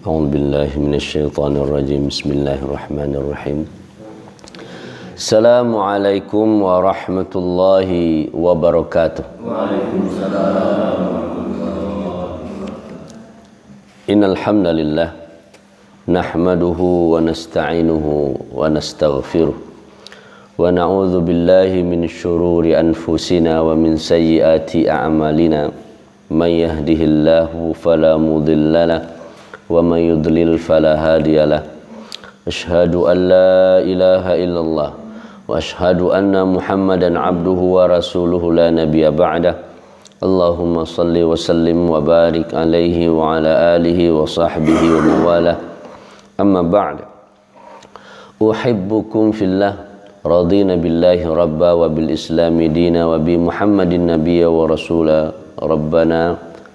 أعوذ بالله من الشيطان الرجيم بسم الله الرحمن الرحيم السلام عليكم ورحمة الله وبركاته وعليكم السلام ورحمة الله إن الحمد لله نحمده ونستعينه ونستغفره ونعوذ بالله من شرور أنفسنا ومن سيئات أعمالنا من يهده الله فلا مضل له ومن يضلل فلا هادي له أشهد أن لا إله إلا الله وأشهد أن محمدا عبده ورسوله لا نبي بعده اللهم صل وسلم وبارك عليه وعلى آله وصحبه ومن والاه أما بعد أحبكم في الله رضينا بالله ربا وبالإسلام دينا وبمحمد نبيا ورسولا ربنا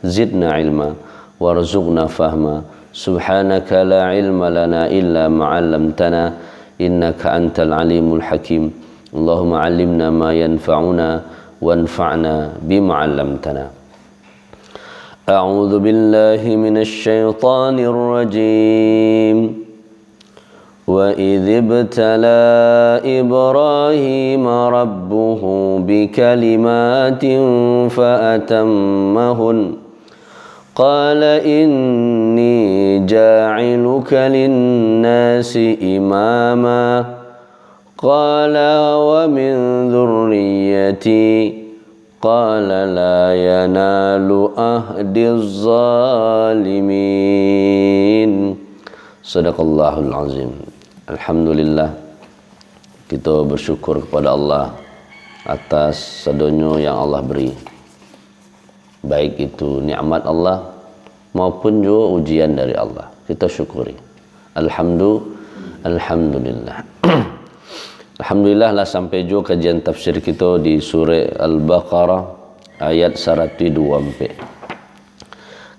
زدنا علما وارزقنا فهما سبحانك لا علم لنا إلا ما علمتنا إنك أنت العليم الحكيم اللهم علمنا ما ينفعنا وانفعنا بما علمتنا أعوذ بالله من الشيطان الرجيم وإذ ابتلى إبراهيم ربه بكلمات فأتمهن قال إني جاعلك للناس إماما قال ومن ذريتي قال لا ينال عهد الظالمين Sadaqallahul azim. Alhamdulillah, kita bersyukur kepada Allah atas sedonyo yang Allah beri, baik itu nikmat Allah maupun juga ujian dari Allah. Kita syukuri. Alhamdulillah. Alhamdulillah lah sampai juga kajian tafsir kita di surah Al-Baqarah ayat 124.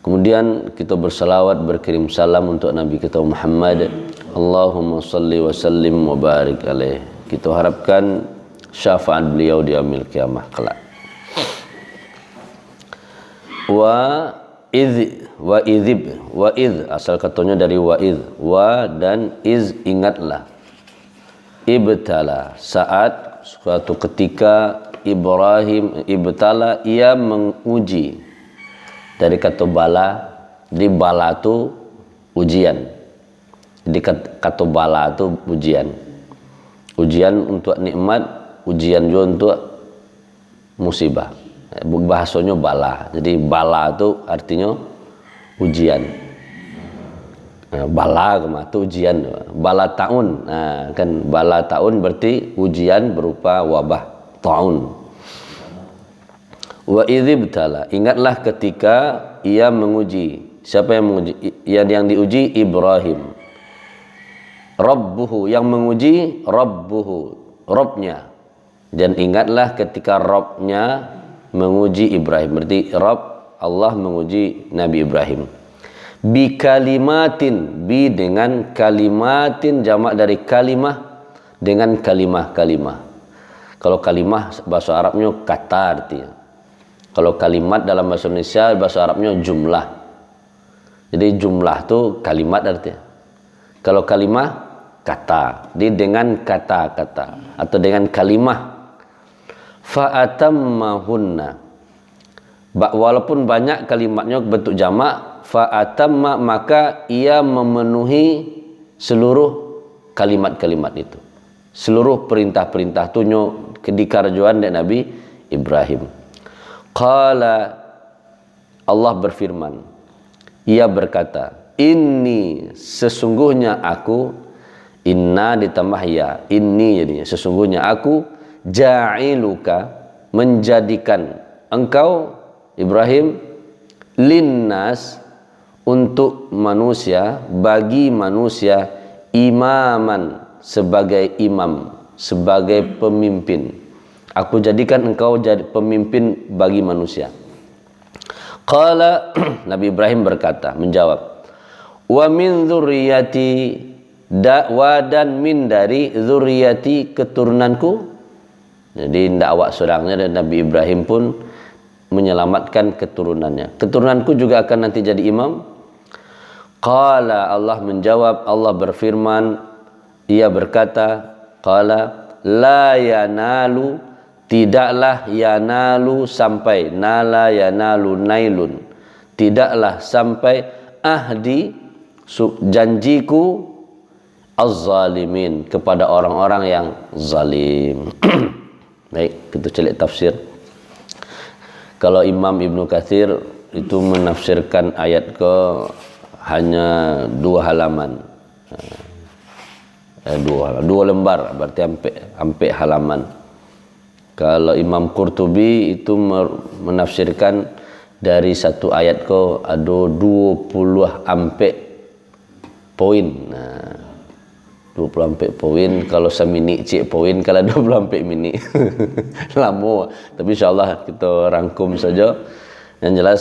Kemudian kita bersalawat, berkirim salam untuk Nabi kita Muhammad. Allahumma salli wa sallim wa barik alaih. Kita harapkan syafaat beliau di yaumil qiyamah kelak. Wa idh asal katanya dari wa dan iz, ingatlah. Ibtala, saat suatu ketika Ibrahim ibtala, ia menguji. Dari kata bala, di bala itu ujian. Di kata bala itu ujian. Ujian untuk nikmat, ujian juga untuk musibah. Bahasanya bala. Jadi bala itu artinya ujian. Bala itu ujian. Bala ta'un. Nah, kan bala ta'un berarti ujian berupa wabah ta'un. Wa idzibtala, ingatlah ketika ia menguji. Siapa yang menguji? Yang diuji Ibrahim. Rabbuhu, yang menguji Rabbuhu, Rabbnya. Dan ingatlah ketika Rabbnya menguji Ibrahim. Berarti Rabb Allah menguji Nabi Ibrahim. Bi kalimatin, bi dengan kalimatin, jamak dari kalimah, dengan kalimah-kalimah. Kalau kalimah bahasa Arabnya kata artinya. Kalau kalimat dalam bahasa Indonesia, bahasa Arabnya jumlah. Jadi jumlah itu kalimat artinya. Kalau kalimah, kata. Jadi dengan kata-kata atau dengan kalimah. Fa'atammahunna. Walaupun banyak kalimatnya bentuk jamak, fa'atamma, maka ia memenuhi seluruh kalimat-kalimat itu. Seluruh perintah-perintah itu dikarjuan dari Nabi Ibrahim. Qala, Allah berfirman, ia berkata, inni, sesungguhnya aku, inna ditambah ya, inni jadinya, sesungguhnya aku, ja'iluka, menjadikan engkau Ibrahim, linnas, untuk manusia, bagi manusia, imaman, sebagai imam, sebagai pemimpin. Aku jadikan engkau jadi pemimpin bagi manusia. Qala, Nabi Ibrahim berkata, menjawab, wa min dzurriyyati, dan min dari dzurriyyati, keturunanku. Jadi tidak awak seorangnya, dan Nabi Ibrahim pun menyelamatkan keturunannya. Keturunanku juga akan nanti jadi imam. Qala, Allah menjawab, Allah berfirman, ia berkata, qala la yanalu, tidaklah yanalu sampai, nala yanalu nailun, tidaklah sampai ahdi janjiku az-zalimin, kepada orang-orang yang zalim. Baik, kita cek tafsir. Kalau Imam Ibnu Katsir itu menafsirkan ayat ke hanya 2 halaman, dua lembar, berarti hampir halaman. Kalau Imam Qurtubi itu menafsirkan dari satu ayat ke ada 20 ampek poin. Nah, 20 ampek poin, kalau semini cik poin, kalau 20 ampek mini. Lama, tapi insyaallah kita rangkum saja. Yang jelas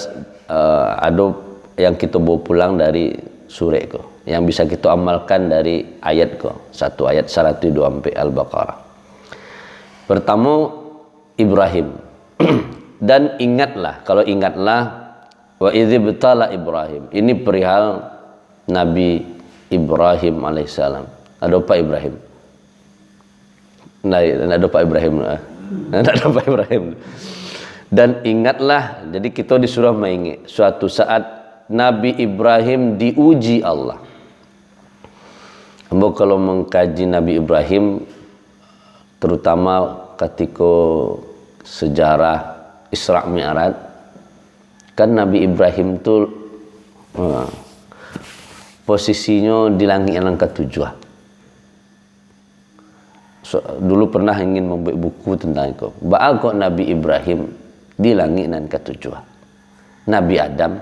ada yang kita bawa pulang dari surah ko, yang bisa kita amalkan dari ayat ko. Satu ayat 102 Al-Baqarah. Pertama Ibrahim. Dan ingatlah, kalau ingatlah, wa idzibtala Ibrahim. Ini perihal Nabi Ibrahim alaihissalam. Ada Pak Ibrahim. Nah, ada Pak Ibrahim. Ada Pak Ibrahim. Dan ingatlah, jadi kita disuruh mengingat suatu saat Nabi Ibrahim diuji Allah. Kalau mengkaji Nabi Ibrahim, terutama ketika sejarah Isra Mi'raj, kan Nabi Ibrahim itu posisinya di langit yang ke-7. Dulu pernah ingin membuat buku tentang itu. Kok Nabi Ibrahim di langit yang ke-7. Nabi Adam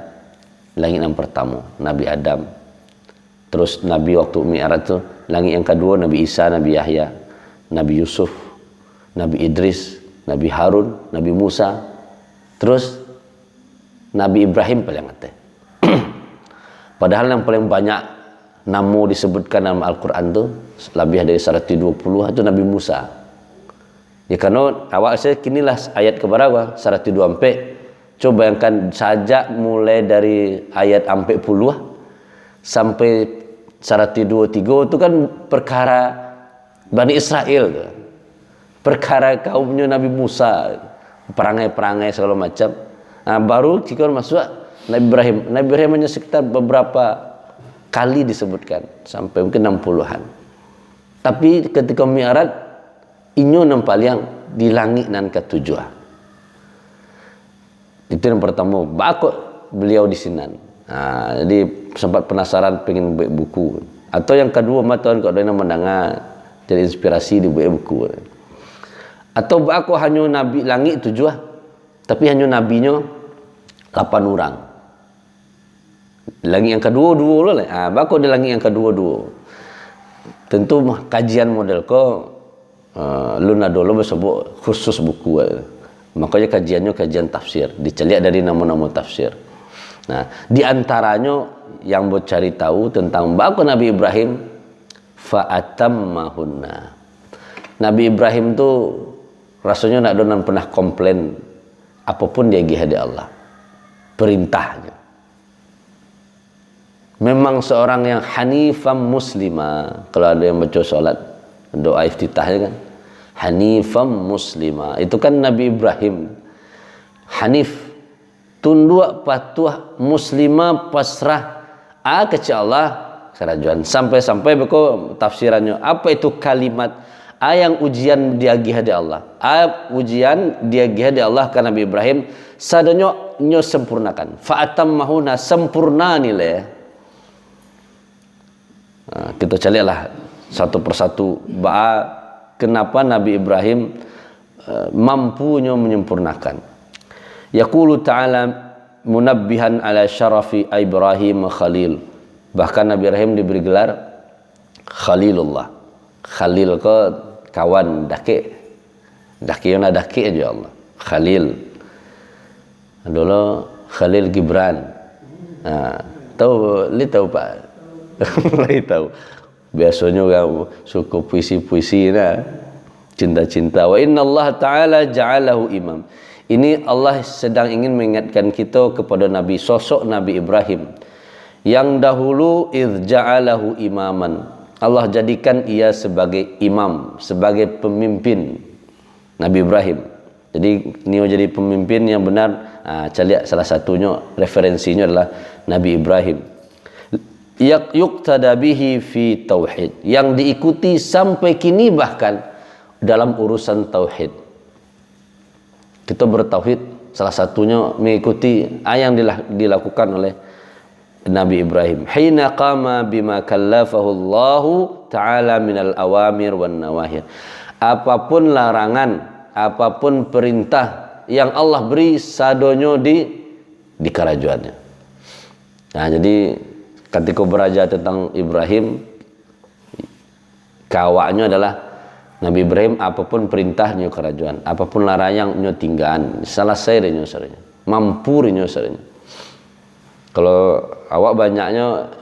langit yang pertama, Nabi Adam. Terus Nabi waktu Mi'raj itu langit yang kedua, Nabi Isa, Nabi Yahya, Nabi Yusuf, Nabi Idris, Nabi Harun, Nabi Musa. Terus Nabi Ibrahim paling atas. Padahal yang paling banyak nama disebutkan dalam Al-Quran itu lebih dari 120 itu Nabi Musa. Ya karena awak saya kinilah ayat keberapa 124. Coba bayangkan saja mulai dari ayat 40 sampai 123 itu kan perkara Bani Israel tuh. Perkara kaumnya Nabi Musa, perangai-perangai segala macam. Nah, baru jika masuk Nabi Ibrahim. Nabi Ibrahim hanya sekitar beberapa kali disebutkan, sampai mungkin 60-an. Tapi ketika Mi'raj, inyo nampak yang di langit nan ke-7. Itu yang pertama. Bakok beliau di sini. Nah, jadi sempat penasaran pengen buat buku. Atau yang kedua, matuan kalau ada mendengar jadi inspirasi dibuat buku. Atau bakok hanya Nabi langit 7, tapi hanya nabinya 8 orang. Langit yang kedua dua lah. Bakok di langit yang kedua dua. Tentu kajian model ko luna dulu bersebut khusus buku. Makanya kajiannya kajian tafsir, diceliak dari nama-nama tafsir. Nah, di antaranya yang mau cari tahu tentang bakok Nabi Ibrahim, fa'atammahunna. Nabi Ibrahim tu rasanya nak pernah komplain apapun dia gihadi Allah. Perintahnya. Memang seorang yang hanifam muslimah. Kalau ada yang baca salat, doa iftitahnya kan, hanifam muslimah. Itu kan Nabi Ibrahim. Hanif, tunduk patuh muslimah pasrah ke Allah kerajuan. Sampai-sampai beko tafsirannya. Apa itu kalimat yang ujian dia gihadi Allah? Ujian dia gihadi Allah ke Nabi Ibrahim. Sadanya nyo sempurnakan. Fa'atammahuna sempurna nilai. Nah, kita carilah satu persatu kenapa Nabi Ibrahim mampunya menyempurnakan. Yaqulu ta'ala munabbihan ala syarafi Ibrahim khalil. Bahkan Nabi Ibrahim diberi gelar Khalilullah. Khalil ke kawan daki. Daki yang ada daki aja Allah. Khalil. Dulu Khalil Gibran. Nah, tahu Pak? Lagi tahu. Biasanya orang suka puisi-puisi nah. Cinta-cinta. Wa inna Allah Ta'ala ja'alahu imam. Ini Allah sedang ingin mengingatkan kita kepada Nabi, sosok Nabi Ibrahim Yang dahulu ja'alahu imaman. Allah jadikan ia sebagai imam, sebagai pemimpin. Nabi Ibrahim. Jadi Nio jadi pemimpin yang benar. Lihat salah satunya referensinya adalah Nabi Ibrahim. Yuqtada bihi fi tauhid, yang diikuti sampai kini bahkan dalam urusan tauhid. Kita bertauhid, salah satunya mengikuti yang dilakukan oleh Nabi Ibrahim. Hina qama bima kallafahu Allah Ta'ala minal awamir wan nawahir. Apapun larangan, apapun perintah yang Allah beri sadonyo di kerajaannya. Nah, jadi ketika beraja tentang Ibrahim, kawaknya adalah Nabi Ibrahim apapun perintahnya kerajaan, apapun larangan nyo tinggaan, selesai nyo saranya, mampu nyo saranya. Kalau awak banyaknya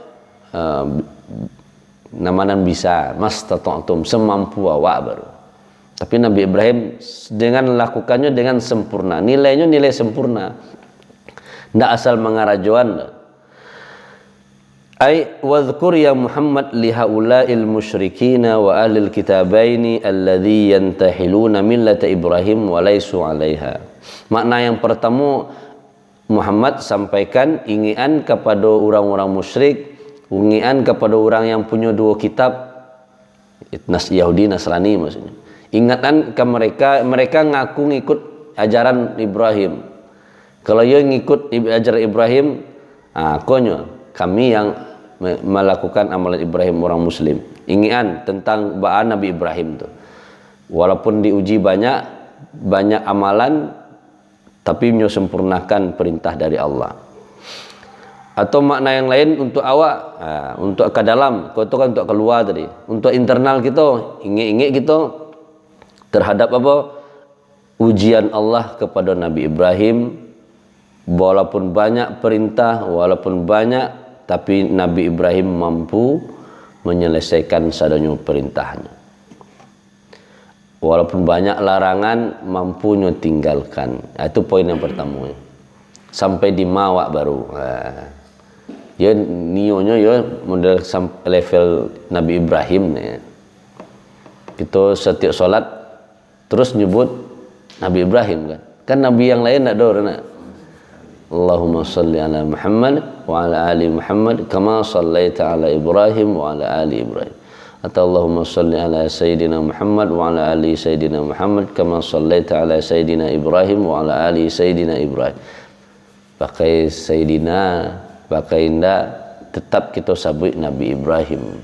namanan bisa, mastata'tum, semampu awak baru. Tapi Nabi Ibrahim dengan lakukannya dengan sempurna, nilainya nilai sempurna, ndak asal mengarajuan. Ay wadhkur ya Muhammad li haula'il musyrikina wa ahlil kitabaini alladhi yantahiluna millata Ibrahim wa laysu 'alaiha. Makna yang pertama, Muhammad sampaikan ingian kepada orang-orang musyrik, ingian kepada orang yang punya dua kitab, Yahudi Nasrani maksudnya. Ingatan ke mereka ngaku ngikut ajaran Ibrahim. Kalau ia ngikut ajaran Ibrahim, kami yang melakukan amalan Ibrahim, orang muslim. Ingian tentang ba'an Nabi Ibrahim tu. Walaupun diuji banyak amalan, tapi menyempurnakan perintah dari Allah. Atau makna yang lain untuk awak, untuk ke dalam, kau tu kan untuk keluar tadi. Untuk internal kita, ingat kita terhadap apa? Ujian Allah kepada Nabi Ibrahim. Walaupun banyak perintah, walaupun banyak, tapi Nabi Ibrahim mampu menyelesaikan sadanya perintahnya. Walaupun banyak larangan, mampunya tinggalkan. Itu poin yang pertama. Sampai di mawak baru. Ya nionya ya model level Nabi Ibrahim nih. Kita setiap solat terus nyebut Nabi Ibrahim kan. Kan Nabi yang lain tak ada nak. Allahumma salli ala Muhammad wa ala ali Muhammad kama sallaita ala Ibrahim wa ala ali Ibrahim. Atau Allahumma salli ala Sayyidina Muhammad wa ala ali Sayyidina Muhammad kama sallaita ala Sayyidina Ibrahim wa ala ali Sayyidina Ibrahim. Pakai Sayyidina, pakai indah, tetap kita sabut Nabi Ibrahim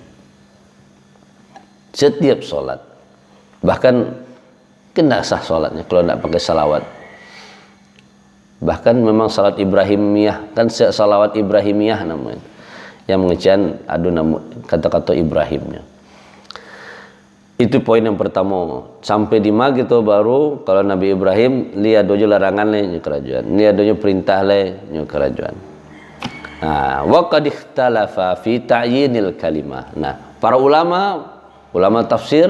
setiap solat. Bahkan kena sah solatnya kalau tidak pakai salawat. Bahkan memang salat Ibrahimiyah, kan salawat Ibrahimiyah namanya, yang mengecian kata-kata Ibrahimnya. Itu poin yang pertama. Sampai di mag itu baru kalau Nabi Ibrahim lihat dojo larangan le kerajaan, lihat dojo perintah le kerajaan. Wa qad ikhtalafa fi ta'yinil kalimah. Nah, para ulama tafsir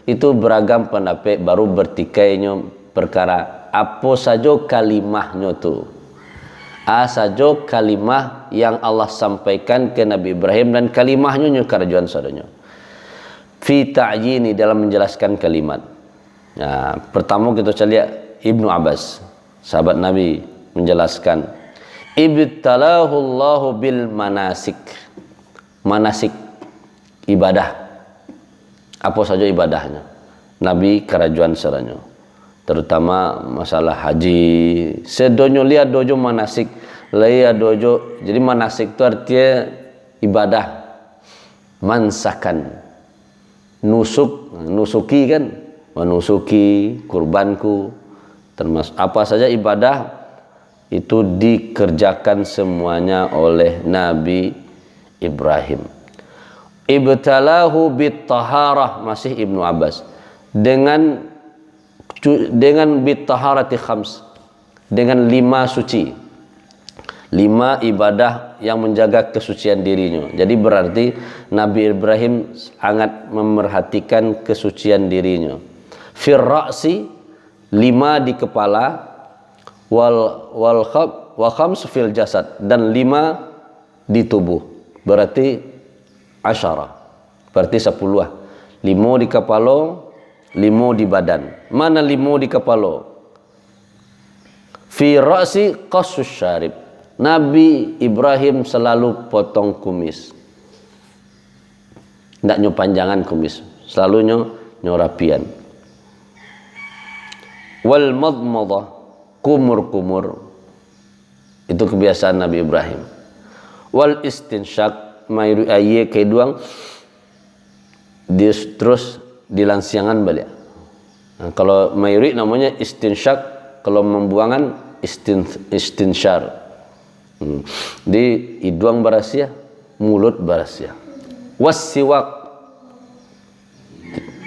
itu beragam pendapat, baru bertikainya perkara apa saja kalimahnya tu. Saja kalimah yang Allah sampaikan ke Nabi Ibrahim dan kalimahnya kerajaan sadanya. Fi ta'yini, dalam menjelaskan kalimat. Nah, pertama kita lihat Ibnu Abbas, sahabat Nabi, menjelaskan ibtalahu Allahu bil manasik. Manasik ibadah. Apa saja ibadahnya Nabi kerajaan sadanya. Terutama masalah haji, sedonyo lihat dojo manasik, lihat dojo. Jadi manasik itu artinya ibadah, mansakan, nusuki kan, menusuki kurbanku, termasuk apa saja ibadah itu dikerjakan semuanya oleh Nabi Ibrahim. Ibtalahu bit taharah, masih Ibnu Abbas, dengan bitaharati khams, dengan 5 suci, 5 ibadah yang menjaga kesucian dirinya. Jadi berarti Nabi Ibrahim sangat memerhatikan kesucian dirinya. Fir ra'si, 5 di kepala, wal khams fil jasad, dan 5 di tubuh. Berarti asyara. Berarti 10. 5 di kepala, 5 di badan. Mana 5 di kepala? Fi ra'si qassus syarib. Nabi Ibrahim selalu potong kumis. Tidak panjangan kumis, selalu rapian. Wal madmadah, kumur-kumur. Itu kebiasaan Nabi Ibrahim. Wal istinsyaq, mayru ayye keduang dia terus dilansiangan balik. Nah, kalau mayri namanya istinsyaq, kalau membuangan istinsyar. Di hidung barasia, mulut barasia. Wassiwak,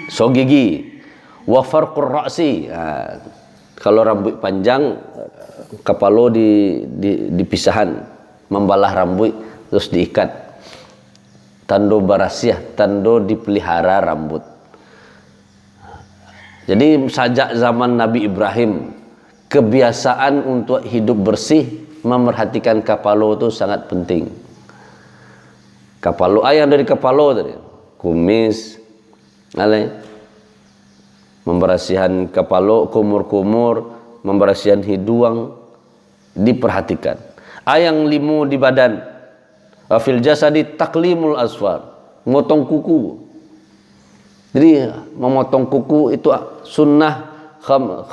so gigi. Wa farqur ra'si. Nah, kalau rambut panjang, kepala dipisahan, membalah rambut terus diikat. Tando barasia, tando dipelihara rambut. Jadi sejak zaman Nabi Ibrahim, kebiasaan untuk hidup bersih, memerhatikan kepala itu sangat penting. Kepala, yang dari kepala tadi, kumis, memberasihan kepala, kumur-kumur, memberasihan hidung, diperhatikan. Yang 5 di badan, fil jasadi taklimul asfar, motong kuku. Jadi memotong kuku itu sunnah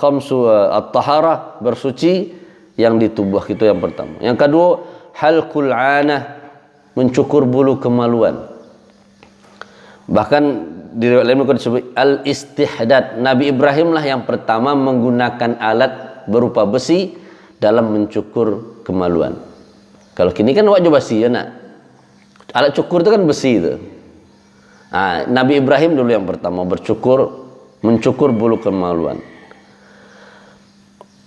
khamsu at-taharah, bersuci yang di tubuh itu yang pertama. Yang kedua, halqul anah, mencukur bulu kemaluan. Bahkan di riwayat lain disebut al-istihdad. Nabi Ibrahim lah yang pertama menggunakan alat berupa besi dalam mencukur kemaluan. Kalau kini kan wajib besi ya nak. Alat cukur itu kan besi itu. Nah, Nabi Ibrahim dulu yang pertama mencukur bulu kemaluan.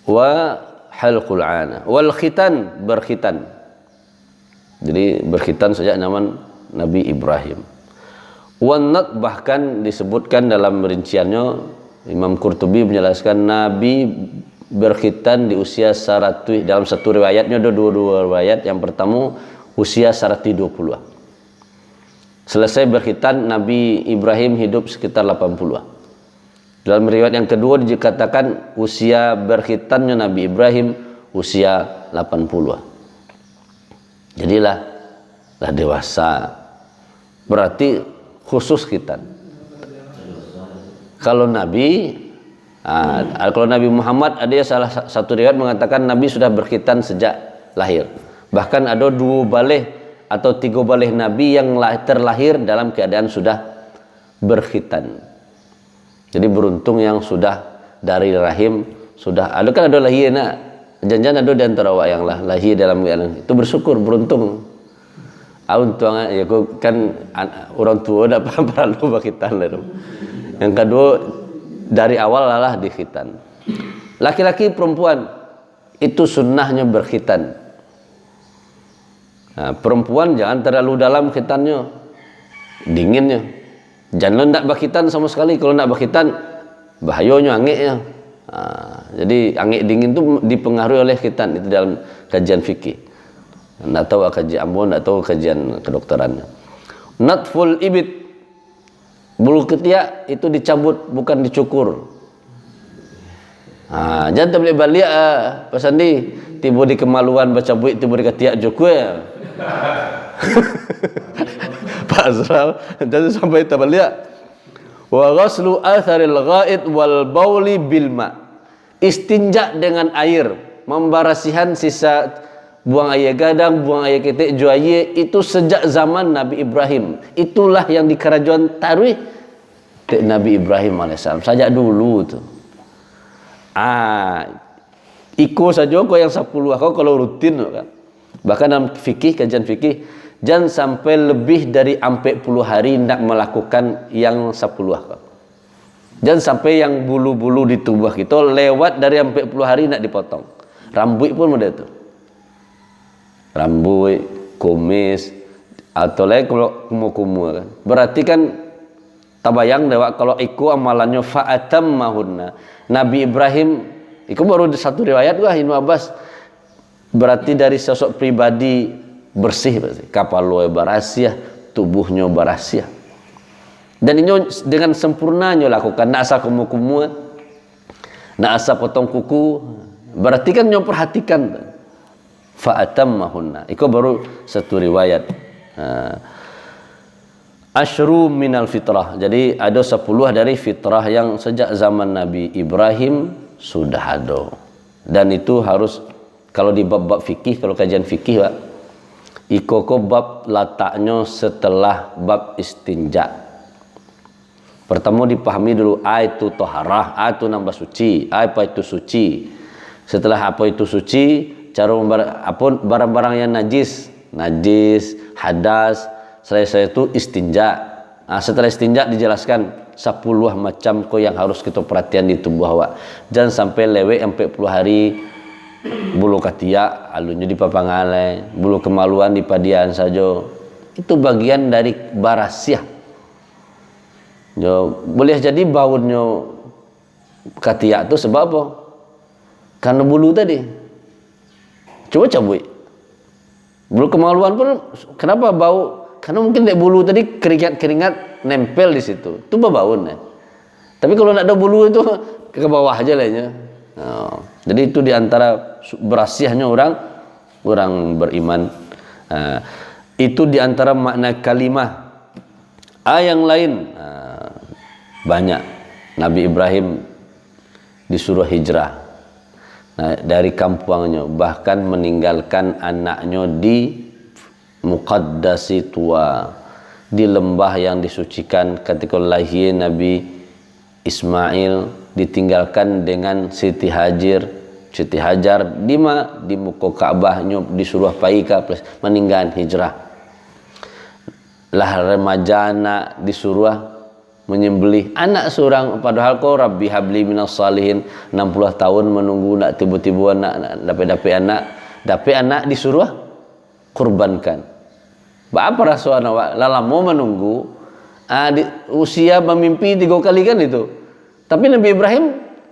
Wa halqul ana wal khitan, berkhitan. Jadi berkhitan sejak zaman Nabi Ibrahim. Wanat, bahkan disebutkan dalam rinciannya, Imam Qurtubi menjelaskan Nabi berkhitan di usia 100. Dalam satu riwayatnya ada dua riwayat. Yang pertama usia 120. Selesai berkhitan, Nabi Ibrahim hidup sekitar 80. Dalam riwayat yang kedua dikatakan usia berkhitannya Nabi Ibrahim usia 80. Jadilah dewasa. Berarti khusus khitan. Kalau Nabi Muhammad, ada salah satu riwayat mengatakan Nabi sudah berkhitan sejak lahir. Bahkan ada 2 balih atau 3 balih Nabi yang terlahir dalam keadaan sudah berkhitan. Jadi beruntung yang sudah dari rahim sudah. Ada kan ada lahir nak. Jangan ada di antara awak yang lahir dalam keadaan itu bersyukur, beruntung. Untung ya kan orang tua dah perlu berkhitan lah. Yang kedua dari awal lah dikhitan. Laki-laki perempuan itu sunnahnya berkhitan. Nah, perempuan jangan terlalu dalam khitannya, dinginnya. Jangan nak berkhitan sama sekali. Kalau nak berkhitan bahayanya angiknya. Jadi angik dingin itu dipengaruhi oleh khitan. Itu dalam kajian fikih. Nak tahu kajian Ambon, nak tahu kajian kedokterannya. Natful ibit, bulu ketiak itu dicabut bukan dicukur. Jangan tak boleh balik pasal ni tiba di kemaluan baca buik, tiba di ketiak cukur. Pak Azral jadi sampai tak balik. Wa ghaslu atharil ghaid wal bauli bil ma. Istinja dengan air, membarasihan sisa buang air gadang, buang air ketek, juaye itu sejak zaman Nabi Ibrahim. Itulah yang di kerajaan Tarwih Nabi Ibrahim alaihissalam sejak dulu tu. Iko saja kau yang 10 kau kalau rutin kan. Bahkan dalam fikih, kajian fikih, jangan sampai lebih dari 40 hari nak melakukan yang 10 kau. Jangan sampai yang bulu-bulu di tubuh kita lewat dari 40 hari nak dipotong. Rambut pun mudah tu. Rambut, kumis, atau lain kalau kumur-kumur kan. Berarti kan tabayang dewa kalau iku amalannya fa'atammahunna. Nabi Ibrahim, itu baru satu riwayat lah Ibnu Abbas. Berarti dari sosok pribadi bersih pasti. Kapalnya barasia, tubuhnya barasia. Dan ini dengan sempurnanya lakukan. Nak asa kumu-kumu, nak asa potong kuku, berarti kan nyo perhatikan. Fa'atammahunna. Itu baru satu riwayat. Asyru minal fitrah. Jadi ada 10 dari fitrah yang sejak zaman Nabi Ibrahim sudah ada. Dan itu harus, kalau di bab-bab fikih, kalau kajian fikih Pak, ikoko bab letaknya setelah bab istinja. Pertama dipahami dulu itu toharah, itu nambah suci, apa itu suci. Setelah apa itu suci, cara barang-barang yang najis, hadas, selesai itu istinja. Nah, setelah istinja dijelaskan 10 macam yang harus kita perhatian di tubuh awak. Jangan sampai lewek 40 hari bulu katia, alunya di papangale, bulu kemaluan di padian saja. Itu bagian dari barasiah. Jo, boleh jadi baunya katia itu sebab apa? Karena bulu tadi. Coba cabut. Bulu kemaluan pun kenapa bau? Karena mungkin dari bulu tadi keringat nempel di situ. Itu baun ya. Tapi kalau tidak ada bulu itu ke bawah aja lahnya. Nah, jadi itu diantara berasiahnya orang beriman. Nah, itu diantara makna kalimah. Yang lain banyak. Nabi Ibrahim disuruh hijrah. Nah, dari kampungnya, bahkan meninggalkan anaknya di Muqaddasi tua, di lembah yang disucikan. Ketika lahir Nabi Ismail ditinggalkan dengan Siti Hajar di muka Ka'bahnya disuruh paika meninggal hijrah. Lah remaja anak disuruh menyembelih anak seorang, padahal kau Rabbi habli minas salihin 60 tahun menunggu nak tiba-tiba anak dapat anak disuruh kurbankan. Apa rasa anak lama menunggu usia memimpi 3 kali kan itu. Tapi Nabi Ibrahim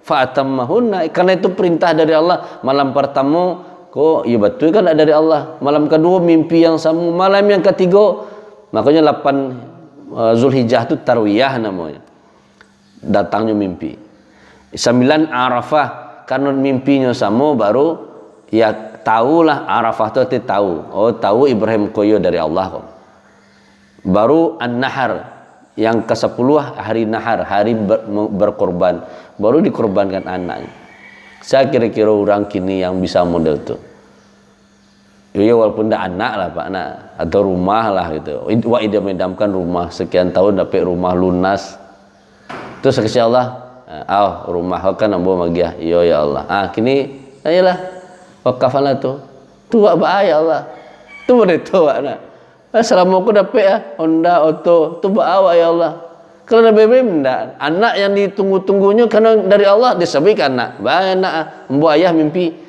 fa'atammahunna, karena itu perintah dari Allah. Malam pertama kok ya betul kan dari Allah. Malam kedua mimpi yang sama, malam yang ketiga makanya 8 Zulhijjah itu tarwiyah namanya. Datangnya mimpi. 9 Arafah, karena mimpinya sama baru ya tahulah Arafah itu tahu. Oh, tahu Ibrahim koyo dari Allah kok. Baru An-Nahar yang ke-10 hari Nahar, hari berkorban. Baru dikorbankan anaknya. Saya kira-kira orang kini yang bisa model itu. Ya walaupun tidak anak lah Pak, anak atau rumah lah gitu. Wah ide mendamkan rumah sekian tahun dapat rumah lunas. Terus insya Allah, rumah kan ambo magiah. Iya ya Allah. Kini ayolah wakafalah tuh. Tua bahaya Allah. Tu boleh tua nak. Selama aku dapat Honda auto, tu bawa ya Allah. Kalau Nabi Ibrahim tidak, anak yang ditunggu-tunggunya karena dari Allah disebutkan anak. Bahaya anak, ambo ayah mimpi.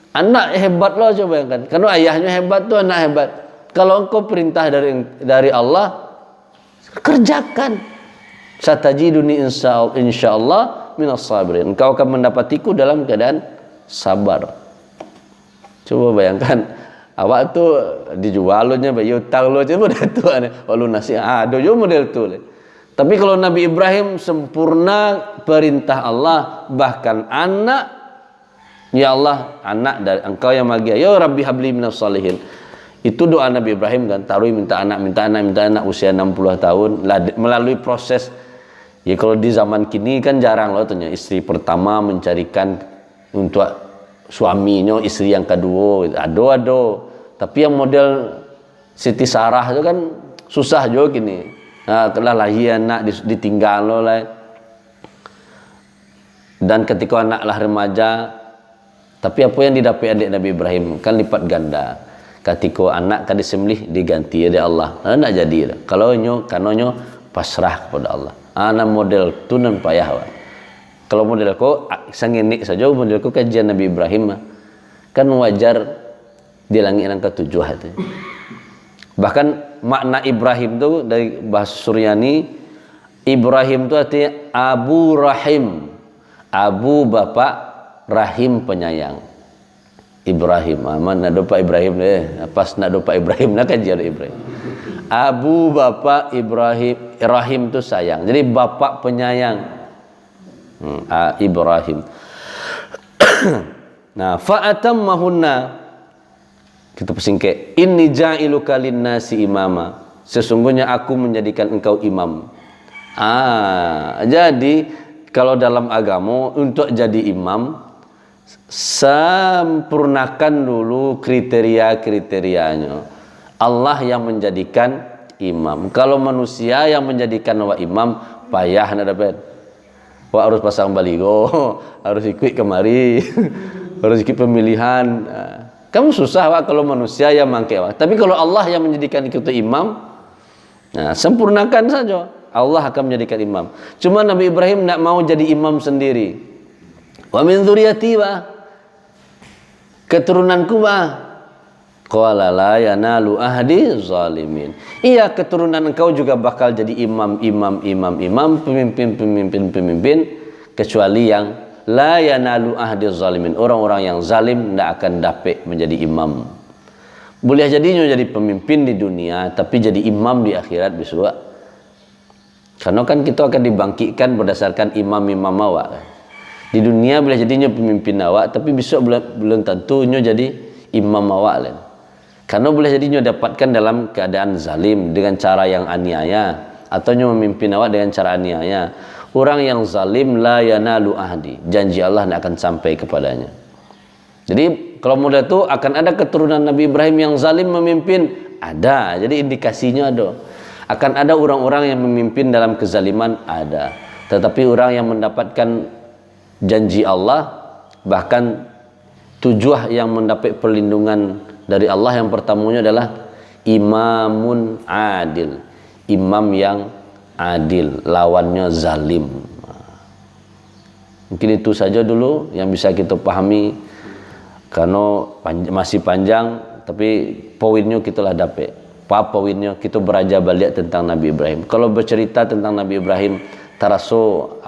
Anak hebat loh, coba bayangkan. Karena ayahnya hebat tuh anak hebat. Kalau engkau perintah dari Allah, kerjakan. Satajiduni insyaallah minas sabirin. Engkau akan mendapatiku dalam keadaan sabar. Coba bayangkan, awak tuh dijualnya bayi utang lo coba dah tu aneh. Walau nasi ada jo model tu. Tapi kalau Nabi Ibrahim sempurna perintah Allah, bahkan anak, ya Allah, anak dari engkau yang magia. Ya Rabbi habli minas salihin. Itu doa Nabi Ibrahim kan, taruh minta anak usia 60 tahun melalui proses. Ya kalau di zaman kini kan jarang loh tanya istri pertama mencarikan untuk suaminya, istri yang kedua. Ado. Tapi yang model Siti Sarah itu kan susah juga gini. Nah, telah lahir anak ditinggal loh lah. Dan ketika anak lah remaja, tapi apa yang didapat adik Nabi Ibrahim kan lipat ganda. Ketika anak kan disembelih diganti oleh Allah. Nak jadi. Kalau kanonyo pasrah kepada Allah. Anak model tunan payah. Kalau model ko sanginik saja model ko kajian Nabi Ibrahim kan wajar di langit yang ke-7 hati. Bahkan makna Ibrahim itu dari bahasa Suryani, Ibrahim itu artinya Abu Rahim. Abu bapak, Rahim penyayang. Ibrahim. Aman nak dopa Ibrahim deh. Pas nak dopa Ibrahim nak kan jadi Ibrahim. Abu bapak Ibrahim. Rahim tu sayang. Jadi bapak penyayang. Ibrahim. Nah, fa'atammahunna. Kita persingkat. Inni ja'iluka linnasi imama. Sesungguhnya aku menjadikan engkau imam. Jadi kalau dalam agama untuk jadi imam, sempurnakan dulu kriteria-kriterianya. Allah yang menjadikan imam. Kalau manusia yang menjadikan wa imam, payah nak dapat. Wah, harus pasang baligo, harus ikut kemari, harus ikut pemilihan. Kamu susah wah kalau manusia yang mangke wah. Tapi kalau Allah yang menjadikan itu imam, nah, sempurnakan saja. Allah akan menjadikan imam. Cuma Nabi Ibrahim nak mau jadi imam sendiri. Wa min dzurriyyati wa keturunanku wa qala la yanalu ahdi zalimin. Iya, keturunan engkau juga bakal jadi imam, pemimpin kecuali yang la yanalu ahdi zalimin. Orang-orang yang zalim tidak akan dapat menjadi imam. Boleh jadinya jadi pemimpin di dunia, tapi jadi imam di akhirat besok. Karena kan kita akan dibangkitkan berdasarkan imam-imam awak. Di dunia boleh jadinya pemimpin awak, tapi besok belum tentunya jadi imam awak lah. Karena boleh jadinya dapatkan dalam keadaan zalim dengan cara yang aniaya, atau memimpin awak dengan cara aniaya. Orang yang zalim la yanalu ahdi, janji Allah tidak akan sampai kepadanya. Jadi kalau muda itu akan ada keturunan Nabi Ibrahim yang zalim memimpin, ada. Jadi indikasinya ada. Akan ada orang-orang yang memimpin dalam kezaliman, ada. Tetapi orang yang mendapatkan janji Allah, bahkan tujuh yang mendapat perlindungan dari Allah, yang pertamanya adalah imamun adil, imam yang adil, lawannya zalim. Mungkin itu saja dulu yang bisa kita pahami, karena masih panjang, tapi poinnya kita lah dapat. Apa poinnya? Kita beraja balik tentang Nabi Ibrahim. Kalau bercerita tentang Nabi Ibrahim, taraso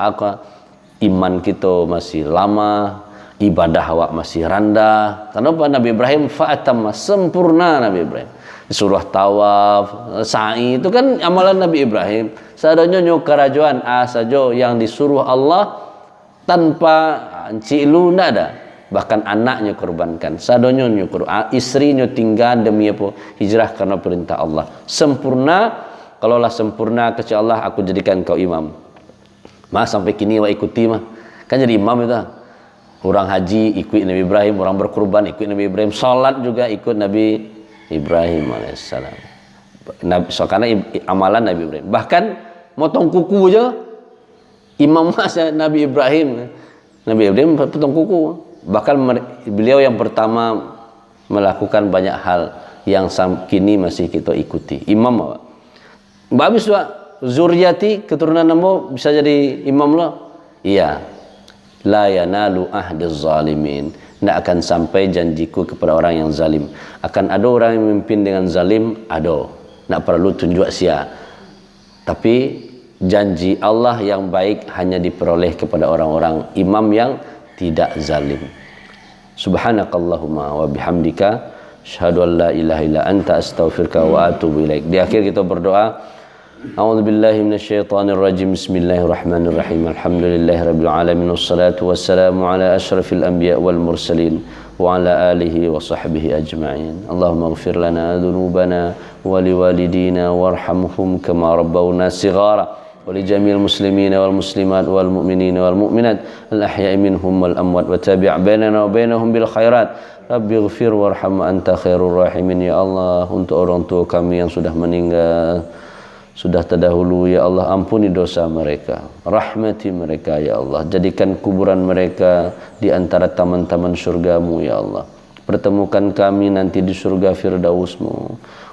iman kita masih lama, ibadah awak masih rendah. Kenapa? Nabi Ibrahim fa'atamma, sempurna Nabi Ibrahim. Surah tawaf, sa'i itu kan amalan Nabi Ibrahim. Seadanya nyo kerajuan saja yang disuruh Allah tanpa cilu ndak ada. Bahkan anaknya korbankan, sadonyo nyukur, istrinya tinggal demi apa? Hijrah karena perintah Allah. Sempurna, kalaulah sempurna kecil Allah, aku jadikan kau imam. Mas sampai kini wa ikuti mah, kan jadi imam itu. Orang haji ikut Nabi Ibrahim, orang berkurban ikut Nabi Ibrahim, salat juga ikut Nabi Ibrahim alaihissalam. Karena amalan Nabi Ibrahim. Bahkan motong kuku aja, imam masa Nabi Ibrahim. Nabi Ibrahim potong kuku. Bahkan beliau yang pertama melakukan banyak hal yang kini masih kita ikuti. Imam apa? Habis zuriyati, keturunan namo bisa jadi imam lah. Iya. La yanalu ahdiz zalimin. Tidak akan sampai janjiku kepada orang yang zalim. Akan ada orang yang memimpin dengan zalim, ada. Tidak perlu tunjuk sia. Tapi janji Allah yang baik hanya diperoleh kepada orang-orang imam yang tidak zalim. Subhanakallahumma wa bihamdika asyhadu an la ilaha illa anta astaghfiruka wa atubu ilaik. Di akhir kita berdoa, a'udzubillahi minasyaitonir rajim. Bismillahirrahmanirrahim. Alhamdulillahirabbil alamin wassalatu wassalamu ala asyrafil anbiya wal mursalin wa ala alihi wa sahbihi ajma'in. Allahumma ighfir lana dhunubana wa liwalidina warhamhum kama rabbawna shighara. ولجميع المسلمين والمسلمات والمؤمنين والمؤمنات الأحياء منهم والأموات وتابع بيننا وبينهم بالخيرات رب اغفر وارحم أنت خير الراحمين. Ya Allah, untuk orang tua kami yang sudah meninggal, sudah terdahulu, ya Allah, ampuni dosa mereka, rahmati mereka, ya Allah, jadikan kuburan mereka di antara taman-taman surgamu, ya Allah, pertemukan kami nanti di surga firdausmu.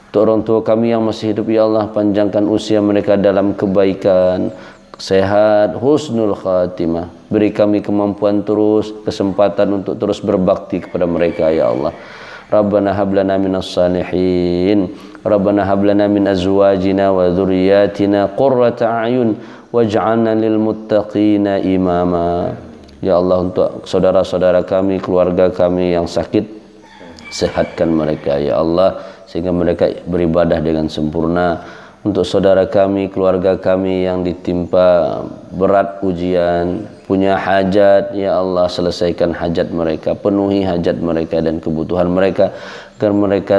Untuk orang tua kami yang masih hidup, ya Allah, panjangkan usia mereka dalam kebaikan, sehat, husnul khatimah. Beri kami kemampuan terus, kesempatan untuk terus berbakti kepada mereka, ya Allah. Rabbana hablana minas salihin, Rabbana hablana min azwajina wa dhurriyyatina qurrata a'yun waj'alna lil muttaqina imama. Ya Allah, untuk saudara-saudara kami, keluarga kami yang sakit, sehatkan mereka ya Allah sehingga mereka beribadah dengan sempurna. Untuk saudara kami, keluarga kami yang ditimpa berat ujian, punya hajat, ya Allah selesaikan hajat mereka, penuhi hajat mereka dan kebutuhan mereka agar mereka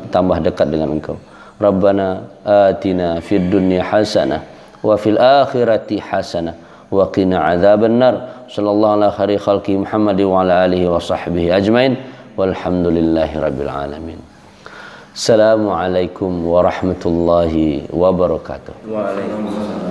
tambah dekat dengan Engkau. Rabbana atina fid dunya hasanah wa fil akhirati hasanah wa qina adzabannar. Sallallahu ala khairi khalqi Muhammad wa ala alihi wa sahbihi ajmain. Walhamdulillahi rabbil alamin. Assalamualaikum warahmatullahi wabarakatuh. Waalaikumsalam.